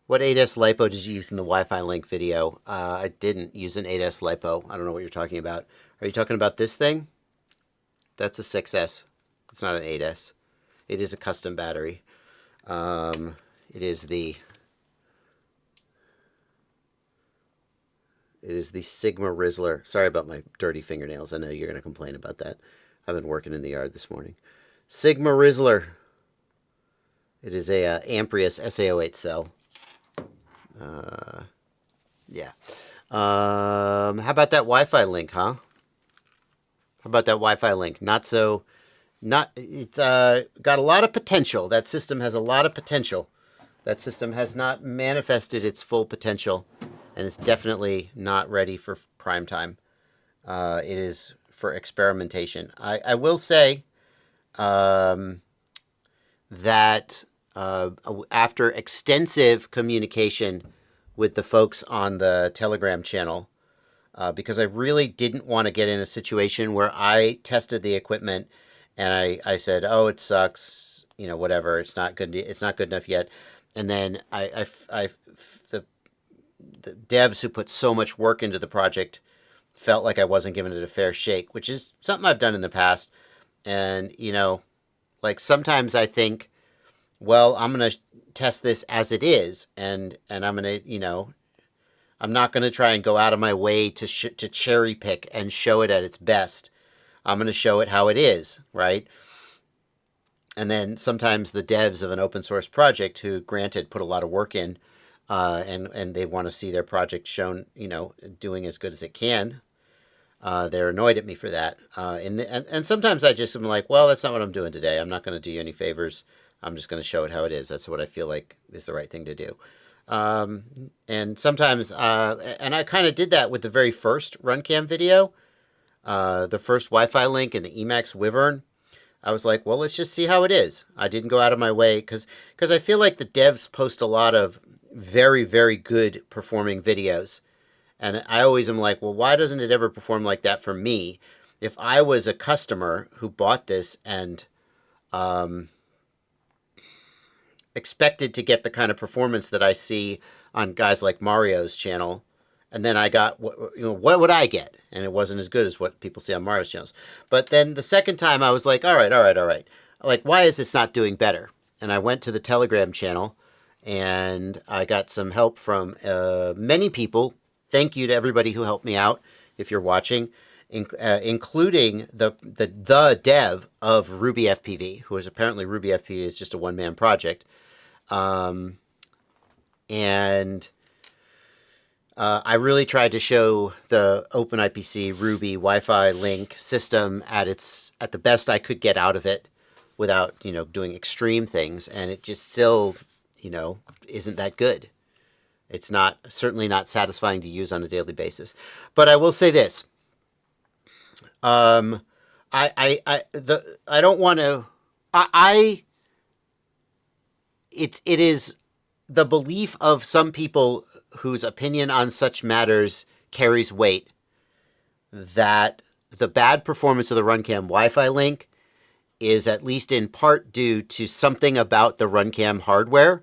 What 8S LiPo did you use in the Wi-Fi link video? I didn't use an 8S LiPo. I don't know what you're talking about. Are you talking about this thing? That's a 6S. It's not an 8S. It is a custom battery. It is the Sigma Rizzler. Sorry about my dirty fingernails. I know you're going to complain about that. I've been working in the yard this morning. Sigma Rizzler. It is a Amprius SA08 cell. Yeah. How about that Wi-Fi link, huh? How about that Wi-Fi link? It's got a lot of potential. That system has a lot of potential. That system has not manifested its full potential, and it's definitely not ready for prime time. It is for experimentation. I will say that after extensive communication with the folks on the Telegram channel, because I really didn't want to get in a situation where I tested the equipment and I said, "Oh, it sucks," whatever. It's not good. It's not good enough yet. And then the devs who put so much work into the project felt like I wasn't giving it a fair shake, which is something I've done in the past. And like sometimes I think, well, I'm gonna test this as it is, and I'm gonna, I'm not gonna try and go out of my way to cherry pick and show it at its best. I'm gonna show it how it is, right? And then sometimes the devs of an open source project, who granted put a lot of work in, and they want to see their project shown, doing as good as it can. They're annoyed at me for that. And sometimes I just am like, well, that's not what I'm doing today. I'm not going to do you any favors. I'm just going to show it how it is. That's what I feel like is the right thing to do. And sometimes, and I kind of did that with the very first Runcam video, the first Wi-Fi link and the Emacs Wyvern. I was like, well, let's just see how it is. I didn't go out of my way because I feel like the devs post a lot of very, very good performing videos. And I always am like, well, why doesn't it ever perform like that for me? If I was a customer who bought this and expected to get the kind of performance that I see on guys like Mario's channel, and then I got, what would I get? And it wasn't as good as what people see on Mario's channels. But then the second time I was like, all right. Like, why is this not doing better? And I went to the Telegram channel, and I got some help from many people. Thank you to everybody who helped me out, if you're watching, including the dev of Ruby FPV, who is apparently Ruby FPV is just a one-man project. And I really tried to show the OpenIPC Ruby Wi-Fi link system at the best I could get out of it without, doing extreme things. And it just still, isn't that good. It's certainly not satisfying to use on a daily basis. But I will say this. I don't want to, it is the belief of some people whose opinion on such matters carries weight that the bad performance of the Runcam Wi-Fi link is at least in part due to something about the Runcam hardware.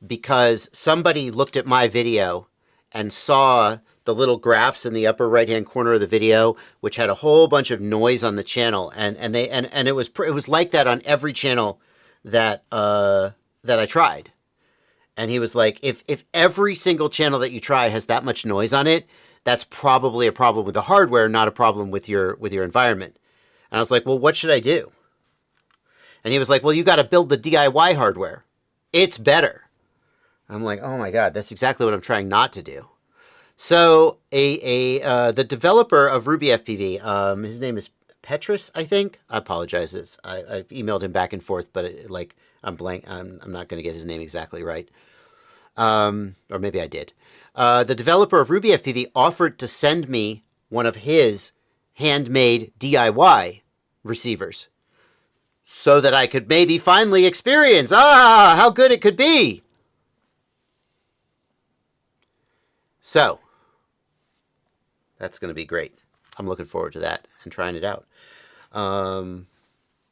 Because somebody looked at my video and saw the little graphs in the upper right-hand corner of the video, which had a whole bunch of noise on the channel, and it was like that on every channel that I tried. And he was like, if every single channel that you try has that much noise on it, that's probably a problem with the hardware, not a problem with your environment. And I was like, well, what should I do? And he was like, well, you got to build the DIY hardware. It's better. I'm like, oh my God, that's exactly what I'm trying not to do. So the developer of Ruby FPV, his name is Petrus, I think. I apologize. I've emailed him back and forth, but I'm blank. I'm not going to get his name exactly right. Or maybe I did. The developer of Ruby FPV offered to send me one of his handmade DIY receivers so that I could maybe finally experience, how good it could be. So, that's going to be great. I'm looking forward to that and trying it out.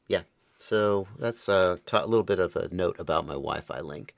Yeah. So that's a little bit of a note about my Wi-Fi link.